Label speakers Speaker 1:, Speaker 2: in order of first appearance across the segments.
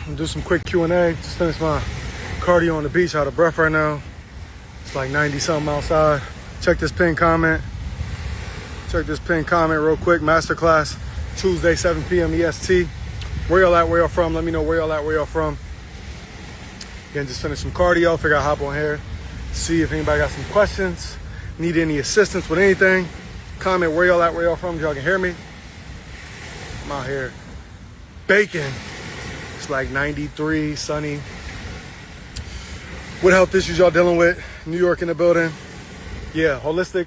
Speaker 1: I'm do some quick Q&A. Just finished my cardio on the beach, out of breath right now. It's like 90 something outside. Check this pinned comment. Check this pinned comment real quick. Masterclass, Tuesday, 7 p.m. EST. Where y'all at, where y'all from? Let me know where y'all at, where y'all from. Again, just finished some cardio. Figure out hop on here. See if anybody got some questions. Need any assistance with anything. Comment where y'all at, where y'all from. Y'all can hear me. I'm out here baking. It's like 93, sunny. What health issues y'all dealing with? New York in the building. Yeah, holistic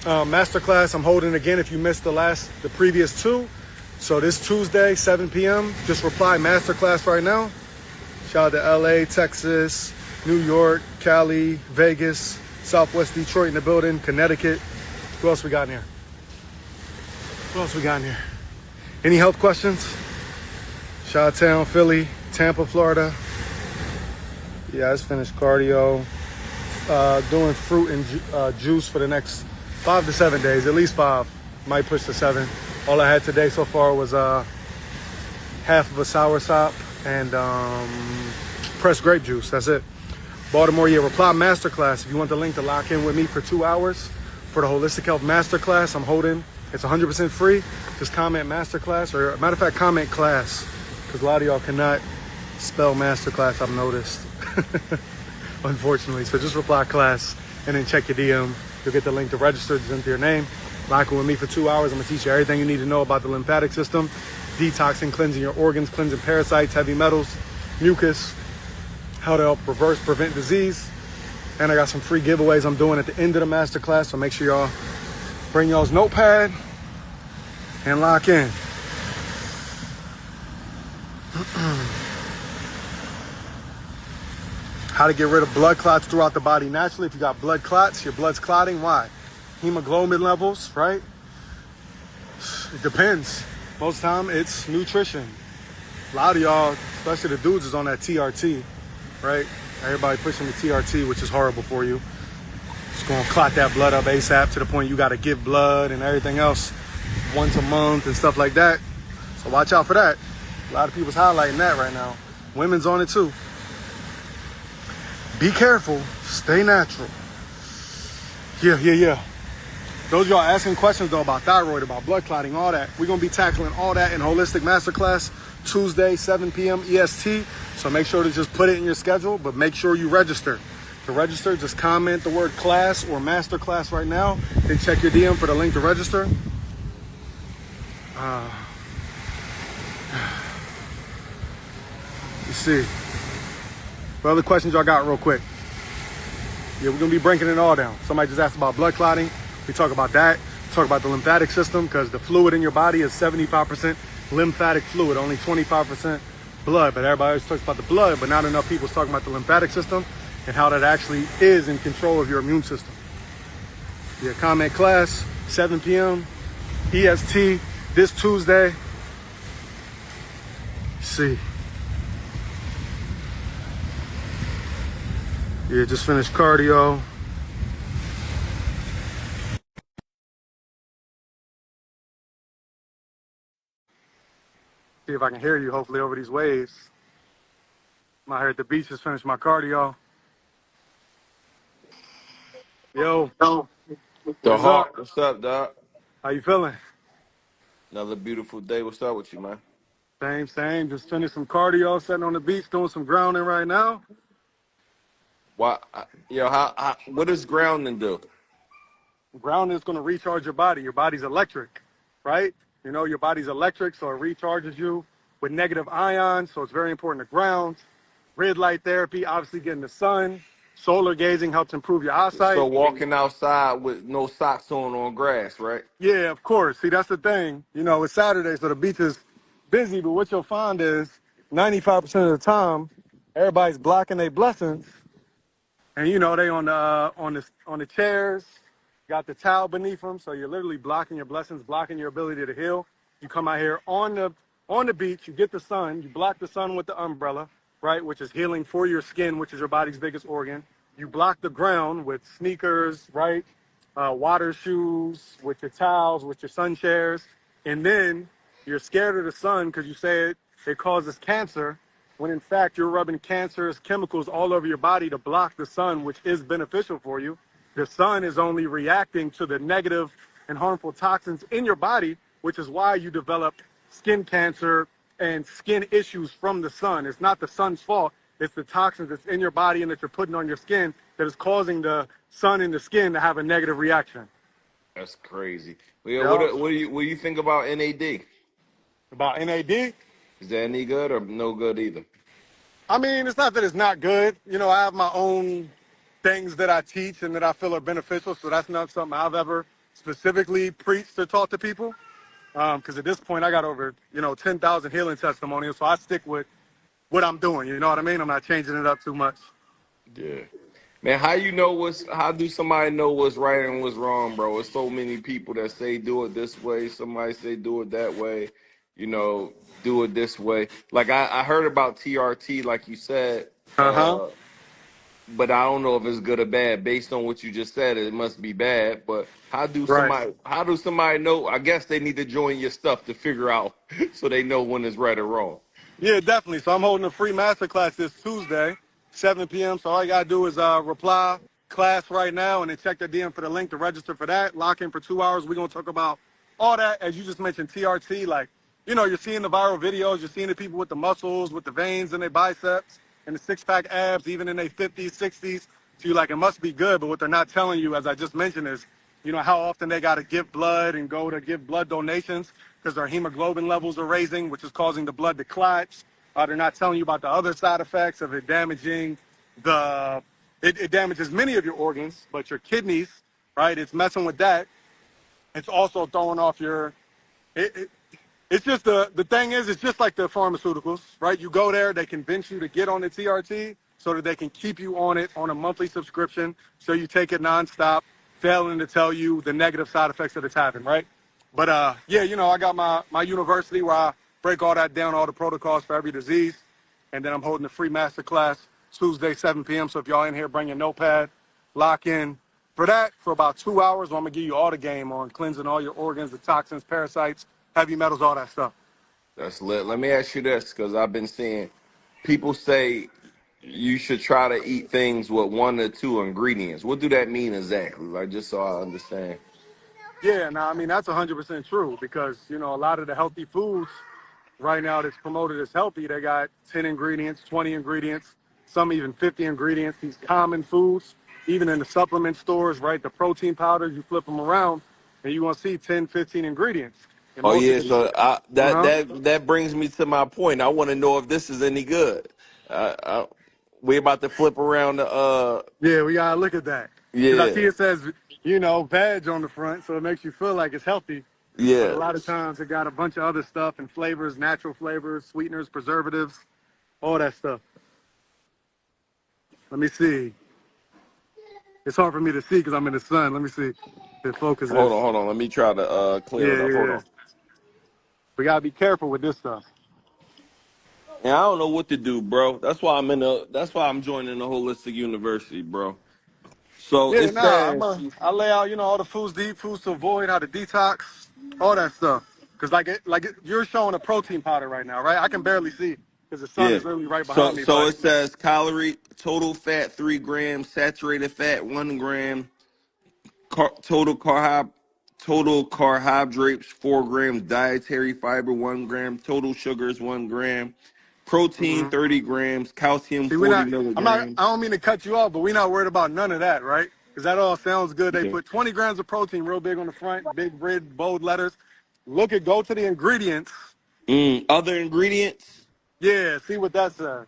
Speaker 1: masterclass I'm holding again if you missed the previous two. So this Tuesday, 7 p.m., just reply masterclass right now. Shout out to LA, Texas, New York, Cali, Vegas, Southwest Detroit in the building, Connecticut. Who else we got in here? Who else we got in here? Any health questions? Chi-Town, Philly, Tampa, Florida. Yeah, I just finished cardio. Doing fruit and juice for the next 5 to 7 days, at least 5. Might push to 7. All I had today so far was half of a soursop and pressed grape juice. That's it. Baltimore, yeah, reply masterclass. If you want the link to lock in with me for 2 hours for the Holistic Health Masterclass I'm holding, it's 100% free. Just comment masterclass, or matter of fact, comment class, because a lot of y'all cannot spell masterclass, I've noticed. Unfortunately. So just reply class and then check your DM. You'll get the link to register, just enter your name. Lock in with me for 2 hours. I'm gonna teach you everything you need to know about the lymphatic system, detoxing, cleansing your organs, cleansing parasites, heavy metals, mucus, how to help prevent disease. And I got some free giveaways I'm doing at the end of the masterclass. So make sure y'all bring y'all's notepad and lock in. How to get rid of blood clots throughout the body naturally. If you got blood clots, your blood's clotting. Why? Hemoglobin levels, right? It depends. Most of the time, it's nutrition. A lot of y'all, especially the dudes, is on that TRT, right? Everybody pushing the TRT, which is horrible for you. It's going to clot that blood up ASAP to the point you got to give blood and everything else once a month and stuff like that. So watch out for that. A lot of people's highlighting that right now. Women's on it too. Be careful. Stay natural. Yeah. Those of y'all asking questions though about thyroid, about blood clotting, all that. We're going to be tackling all that in Holistic Masterclass Tuesday, 7 p.m. EST. So make sure to just put it in your schedule, but make sure you register. To register, just comment the word class or masterclass right now. Then check your DM for the link to register. You see. What other questions y'all got real quick? Yeah, we're going to be breaking it all down. Somebody just asked about blood clotting. We talk about that. Talk about the lymphatic system, because the fluid in your body is 75% lymphatic fluid, only 25% blood. But everybody always talks about the blood, but not enough people talking about the lymphatic system and how that actually is in control of your immune system. Yeah, comment class, 7 p.m. EST this Tuesday. See. Yeah, just finished cardio. See if I can hear you, hopefully, over these waves. I'm out here at the beach, just finished my cardio. Yo,
Speaker 2: The
Speaker 1: what's up?
Speaker 2: Hawk, what's up, dog?
Speaker 1: How you feeling?
Speaker 2: Another beautiful day. What's up with you, man?
Speaker 1: Same. Just finished some cardio, sitting on the beach, doing some grounding right now.
Speaker 2: Why, what does grounding do?
Speaker 1: Grounding is going to recharge your body. Your body's electric, right? You know, your body's electric, so it recharges you with negative ions. So it's very important to ground. Red light therapy, obviously getting the sun. Solar gazing helps improve your
Speaker 2: So
Speaker 1: eyesight.
Speaker 2: walking outside with no socks on grass, right?
Speaker 1: Yeah, of course. See, that's the thing. You know, it's Saturday, so the beach is busy, but what you'll find is 95% of the time, everybody's blocking their blessings. And you know, they on the chairs, got the towel beneath them, so you're literally blocking your blessings, blocking your ability to heal. You come out here on the beach, you get the sun, you block the sun with the umbrella, right, which is healing for your skin, which is your body's biggest organ. You block the ground with sneakers, right, water shoes, with your towels, with your sun chairs, and then you're scared of the sun because you say it causes cancer. when in fact you're rubbing cancerous chemicals all over your body to block the sun, which is beneficial for you. The sun is only reacting to the negative and harmful toxins in your body, which is why you develop skin cancer and skin issues from the sun. It's not the sun's fault. It's the toxins that's in your body and that you're putting on your skin that is causing the sun in the skin to have a negative reaction.
Speaker 2: That's crazy. Well, yeah,
Speaker 1: Yeah.
Speaker 2: what do you think about NAD?
Speaker 1: About NAD,
Speaker 2: Is that any good or no good either?
Speaker 1: I mean, it's not that it's not good. You know, I have my own things that I teach and that I feel are beneficial. So that's not something I've ever specifically preached or taught to people. Because at this point, I got over, 10,000 healing testimonials. So I stick with what I'm doing. You know what I mean? I'm not changing it up too much.
Speaker 2: Yeah. Man, how do somebody know what's right and what's wrong, bro? There's so many people that say do it this way, somebody say do it that way, you know, do it this way. Like I heard about TRT, like you said,
Speaker 1: Uh huh.
Speaker 2: but I don't know if it's good or bad. Based on what you just said, it must be bad. But
Speaker 1: Right.
Speaker 2: how do somebody know? I guess they need to join your stuff to figure out so they know when it's right or wrong.
Speaker 1: Yeah, definitely. So I'm holding a free masterclass this Tuesday, 7 p.m. So all you gotta do is reply class right now and then check the DM for the link to register for that. Lock in for 2 hours. We're gonna talk about all that, as you just mentioned, TRT. Like, you're seeing the viral videos, you're seeing the people with the muscles, with the veins in their biceps and the six-pack abs, even in their 50s, 60s. So you're like, it must be good. But what they're not telling you, as I just mentioned, is how often they got to give blood and go to give blood donations because their hemoglobin levels are raising, which is causing the blood to clot. They're not telling you about the other side effects of it damaging it damages many of your organs, but your kidneys, right? It's messing with that. It's also throwing off it, it, it's just the thing is, it's just like the pharmaceuticals, right? You go there, they convince you to get on the TRT so that they can keep you on it on a monthly subscription. So you take it nonstop, failing to tell you the negative side effects that it's having, right? But yeah, I got my university where I break all that down, all the protocols for every disease. And then I'm holding a free master class Tuesday, 7 p.m. So if y'all in here, bring your notepad, lock in for that for about 2 hours. I'm going to give you all the game on cleansing all your organs, the toxins, parasites, heavy metals, all that stuff.
Speaker 2: That's lit. Let me ask you this, because I've been seeing people say you should try to eat things with one or two ingredients. What do that mean exactly? Like, just so I understand.
Speaker 1: Yeah, now, I mean, that's 100% true because, a lot of the healthy foods right now that's promoted as healthy, they got 10 ingredients, 20 ingredients, some even 50 ingredients. These common foods, even in the supplement stores, right? The protein powders, you flip them around and you're going to see 10, 15 ingredients. And
Speaker 2: Oh
Speaker 1: most of
Speaker 2: yeah,
Speaker 1: these,
Speaker 2: so that
Speaker 1: uh-huh.
Speaker 2: that brings me to my point. I want to know if this is any good. We about to flip around the
Speaker 1: Yeah, we got to look at that. Because I see
Speaker 2: yeah,
Speaker 1: it says, veg on the front, so it makes you feel like it's healthy. But a
Speaker 2: yeah.
Speaker 1: lot of times it got a bunch of other stuff and flavors, natural flavors, sweeteners, preservatives, all that stuff. Let me see. It's hard for me to see because I'm in the sun. Let me see if it focuses.
Speaker 2: Hold on. Let me try to clear
Speaker 1: Yeah,
Speaker 2: it up. Hold
Speaker 1: yeah.
Speaker 2: on.
Speaker 1: We gotta be careful with this stuff.
Speaker 2: And I don't know what to do, bro. That's why I'm joining the holistic university, bro. So
Speaker 1: Yeah,
Speaker 2: it
Speaker 1: nah.
Speaker 2: says
Speaker 1: I lay out, all the foods to eat, foods to avoid, how to detox, all that stuff. Cause you're showing a protein powder right now, right? I can barely see because the sun
Speaker 2: yeah.
Speaker 1: is literally right
Speaker 2: So
Speaker 1: behind me.
Speaker 2: so
Speaker 1: But
Speaker 2: it says calorie total fat 3 grams, saturated fat 1 gram, car, total carbohydrates 4 grams, dietary fiber 1 gram, total sugars 1 gram, protein
Speaker 1: mhm.
Speaker 2: 30 grams, calcium
Speaker 1: See, we're
Speaker 2: 40
Speaker 1: not. I'm not.
Speaker 2: milligrams.
Speaker 1: I don't mean to cut you off, but we're not worried about none of that, right? Because that all sounds good. They
Speaker 2: Yeah.
Speaker 1: put 20 grams of protein real big on the front, big red bold letters. Go to the ingredients.
Speaker 2: Other ingredients.
Speaker 1: Yeah, see what that says.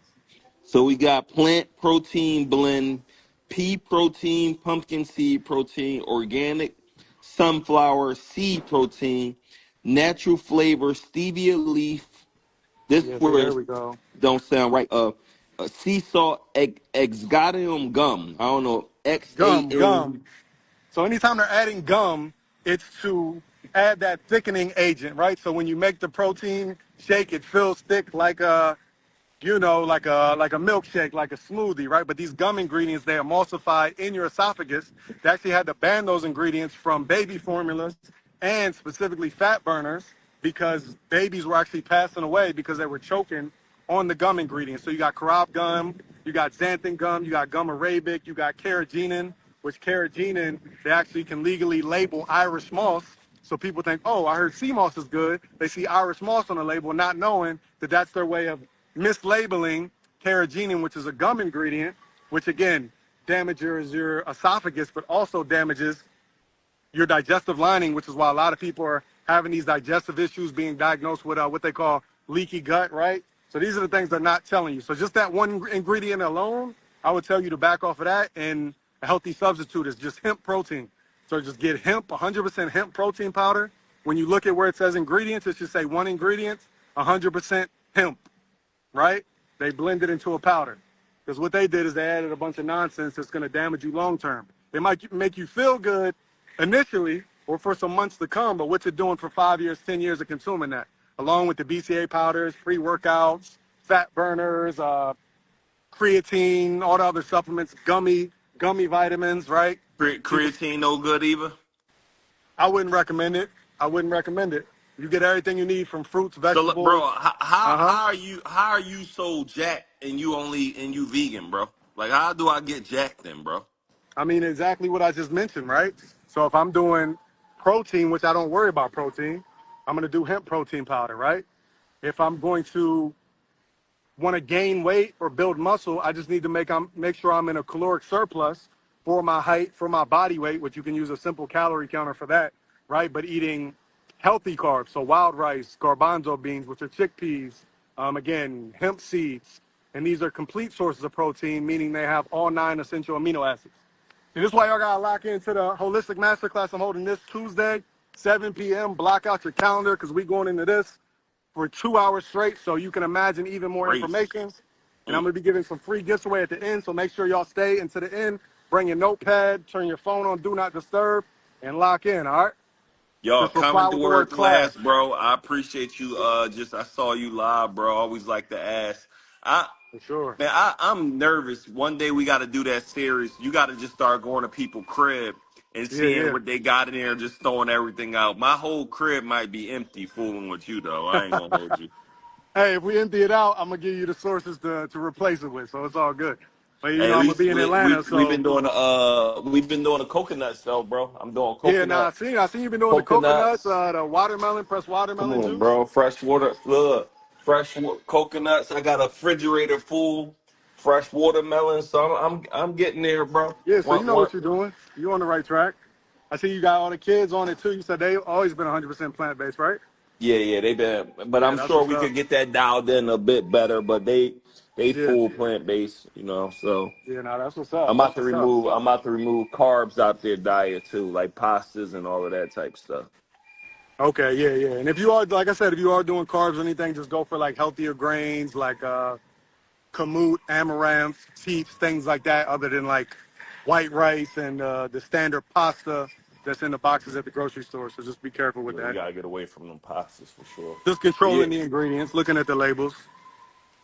Speaker 2: So we got plant protein blend, pea protein, pumpkin seed protein, organic sunflower seed protein, natural flavor, stevia leaf. This
Speaker 1: Yeah, see, there
Speaker 2: word
Speaker 1: we go.
Speaker 2: don't sound right. Sea salt, exgonium gum. I don't know.
Speaker 1: Gum.
Speaker 2: XAN.
Speaker 1: So anytime they're adding gum, it's to add that thickening agent, right? So when you make the protein shake, it feels thick like like a milkshake, like a smoothie, right? But these gum ingredients, they emulsify in your esophagus. They actually had to ban those ingredients from baby formulas and specifically fat burners because babies were actually passing away because they were choking on the gum ingredients. So you got carob gum, you got xanthan gum, you got gum arabic, you got carrageenan, which carrageenan, they actually can legally label Irish moss. So people think, oh, I heard sea moss is good. They see Irish moss on the label, not knowing that that's their way of mislabeling carrageenan, which is a gum ingredient, which again damages your esophagus, but also damages your digestive lining, which is why a lot of people are having these digestive issues, being diagnosed with what they call leaky gut, right? So these are the things they're not telling you. So just that one ingredient alone, I would tell you to back off of that. And a healthy substitute is just hemp protein. So just get hemp, 100% hemp protein powder. When you look at where it says ingredients, it should say one ingredient, 100% hemp, right? They blend it into a powder. Because what they did is they added a bunch of nonsense that's going to damage you long term. They might make you feel good initially or for some months to come, but what you're doing for 5 years, 10 years of consuming that, along with the BCA powders, pre-workouts, fat burners, creatine, all the other supplements, gummy vitamins, right?
Speaker 3: Creatine no good either.
Speaker 1: I wouldn't recommend it. I wouldn't recommend it. You get everything you need from fruits,
Speaker 3: So,
Speaker 1: vegetables.
Speaker 3: bro, how
Speaker 1: Uh-huh.
Speaker 3: how are you so jacked and you vegan, bro? Like, how do I get jacked then, bro?
Speaker 1: I mean, exactly what I just mentioned, right? So if I'm doing protein, which I don't worry about protein, I'm going to do hemp protein powder, right? If I'm going to want to gain weight or build muscle, I just need to make sure I'm in a caloric surplus for my height, for my body weight, which you can use a simple calorie counter for that, right? But eating healthy carbs, so wild rice, garbanzo beans, which are chickpeas, again, hemp seeds, and these are complete sources of protein, meaning they have all 9 essential amino acids. And this is why y'all gotta lock into the holistic masterclass I'm holding this Tuesday, 7 p.m. Block out your calendar because we going into this for 2 hours straight, so you can imagine even more
Speaker 3: Crazy.
Speaker 1: information. And I'm gonna be giving some free gifts away at the end, so make sure y'all stay into the end. Bring your notepad, turn your phone on, do not disturb, and lock in. All right?
Speaker 3: Y'all,
Speaker 1: Just reply
Speaker 3: coming to
Speaker 1: with the word
Speaker 3: word
Speaker 1: class.
Speaker 3: class, bro. I appreciate you. I saw you live, bro. Always like to ask. I
Speaker 1: For sure.
Speaker 3: Man, I'm nervous. One day we got to do that series. You got to just start going to people's crib and
Speaker 1: Yeah,
Speaker 3: seeing
Speaker 1: yeah.
Speaker 3: what they got in there and just throwing everything out. My whole crib might be empty, fooling with you though. I ain't gonna hold you.
Speaker 1: Hey, if we empty it out, I'm gonna give you the sources to replace it with, so it's all good. But you
Speaker 3: Hey,
Speaker 1: know,
Speaker 3: at
Speaker 1: I'm gonna
Speaker 3: least
Speaker 1: be in Atlanta,
Speaker 3: we've
Speaker 1: so
Speaker 3: been doing the coconuts though, bro. I'm doing
Speaker 1: yeah. Nah,
Speaker 3: coconut
Speaker 1: I seen you been doing the coconuts,
Speaker 3: coconuts.
Speaker 1: the watermelon, pressed
Speaker 3: Come
Speaker 1: watermelon
Speaker 3: on,
Speaker 1: juice.
Speaker 3: bro. Fresh water. Look, coconuts. I got a refrigerator full fresh watermelon. So I'm getting there, bro.
Speaker 1: Yeah, so you
Speaker 3: One
Speaker 1: know
Speaker 3: one.
Speaker 1: what you're doing. You're on the right track. I see you got all the kids on it too. You said they always been 100% plant based, right?
Speaker 3: Yeah, they been, but
Speaker 1: Yeah,
Speaker 3: I'm
Speaker 1: that's
Speaker 3: sure
Speaker 1: what's
Speaker 3: we
Speaker 1: up.
Speaker 3: could get that dialed in a bit better. But they
Speaker 1: Yeah,
Speaker 3: full plant based, So
Speaker 1: yeah, nah, that's what's up. That's what's up.
Speaker 3: I'm about to remove carbs out their diet too, like pastas and all of that type stuff.
Speaker 1: Okay, yeah, yeah. And if you are, like I said, if you are doing carbs or anything, just go for like healthier grains, like kamut, amaranth, teeps, things like that, other than like white rice and the standard pasta that's in the boxes at the grocery store. So just be careful with
Speaker 3: Yeah, we
Speaker 1: that.
Speaker 3: gotta get away from them pastas for sure.
Speaker 1: Just
Speaker 3: But yeah,
Speaker 1: controlling the ingredients, looking at the labels.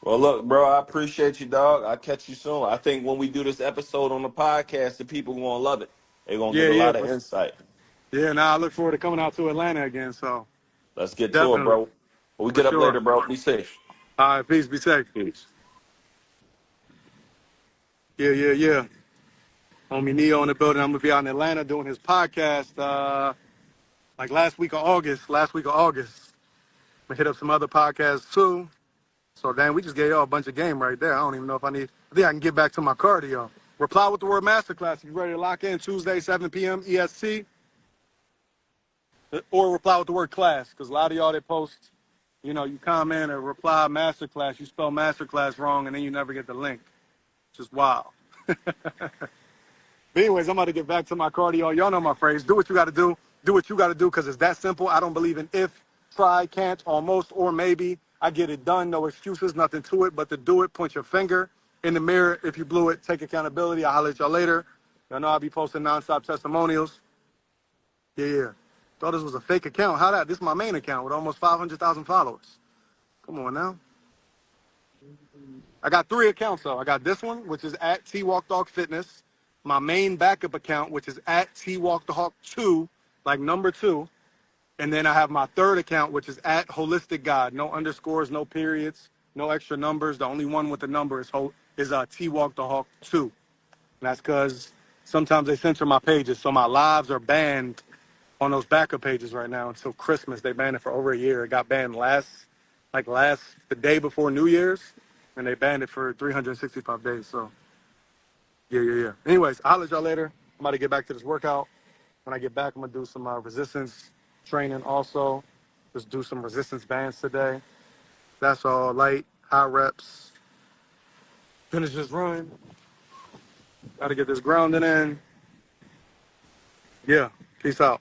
Speaker 3: well, look, bro, I appreciate you, dog. I'll catch you soon. I think when we do this episode on the podcast, the people gonna love it. They're gonna get
Speaker 1: Yeah,
Speaker 3: a
Speaker 1: yeah,
Speaker 3: lot of insight.
Speaker 1: yeah. Now I look forward to coming out to Atlanta again. So
Speaker 3: Let's get to it,
Speaker 1: definitely,
Speaker 3: bro. When we
Speaker 1: for
Speaker 3: get up
Speaker 1: sure.
Speaker 3: later, bro. Be safe.
Speaker 1: All right, peace, be safe.
Speaker 3: Peace.
Speaker 1: Yeah, yeah, yeah. Homie Neo in the building. I'm gonna be out in Atlanta doing his podcast like last week of August. I'm gonna hit up some other podcasts too. So damn, we just gave y'all a bunch of game right there. I don't even know if I think I can get back to my cardio. Reply with the word masterclass if you're ready to lock in Tuesday, 7 p.m. EST. Or reply with the word class, because a lot of y'all that post, you comment or reply masterclass, you spell masterclass wrong, and then you never get the link. Just wild. But anyways, I'm about to get back to my cardio. Y'all know my phrase. Do what you got to do. Do what you got to do because it's that simple. I don't believe in if, try, can't, almost, or maybe. I get it done. No excuses, nothing to it but to do it. Point your finger in the mirror. If you blew it, take accountability. I'll holler at y'all later. Y'all know I'll be posting nonstop testimonials. Yeah, yeah. Thought this was a fake account. How that? This is my main account with almost 500,000 followers. Come on now. I got 3 accounts though. I got this one, which is at TWalkDog Fitness. My main backup account, which is at TWalkTheHawk2, like number 2. And then I have my third account, which is at Holistic God. No underscores, no periods. No extra numbers. The only one with the number is T-Walk the Hawk 2. And that's because sometimes they censor my pages, so my lives are banned on those backup pages right now until Christmas. They banned it for over a year. It got banned the day before New Year's, and they banned it for 365 days. So, yeah. Anyways, I'll let y'all later. I'm about to get back to this workout. When I get back, I'm going to do some resistance training also. Just do some resistance bands today. That's all. Light, high reps. Finish this run. Got to get this grounding in. Yeah. Peace out.